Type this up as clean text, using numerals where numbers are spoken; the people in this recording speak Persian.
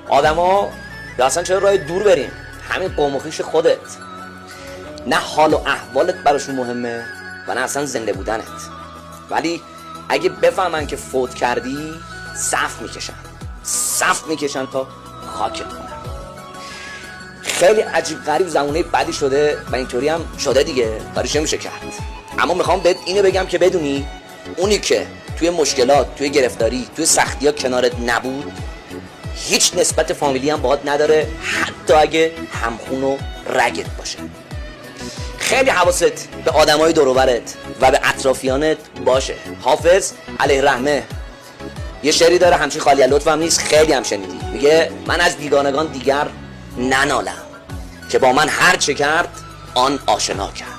آدما یا اصلا چرا راه دور بریم، همین قوم و خویش خودت، نه حال و احوالت براشون مهمه و نه اصلا زنده بودنت. ولی اگه بفهمن که فوت کردی صف میکشن تا خاکت کنن. خیلی عجیب غریب زمانه بعدی شده و اینطوری هم شده دیگه، کاریش نمیشه کرد. اما میخوام بهت اینو بگم که بدونی اونی که توی مشکلات، توی گرفتاری، توی سختی‌ها کنارت نبود، هیچ نسبت فامیلی هم باهات نداره، حتی اگه همخون و رگت باشه. خیلی حواست به آدمای دور و برت و به اطرافیانت باشه. حافظ علیه رحمه یه شعری داره، همچین خالی از لطف هم نیست، خیلی هم شنیدی، میگه من از بیگانگان دیگر ننالم که با من هر چه کرد آن آشنا کرد.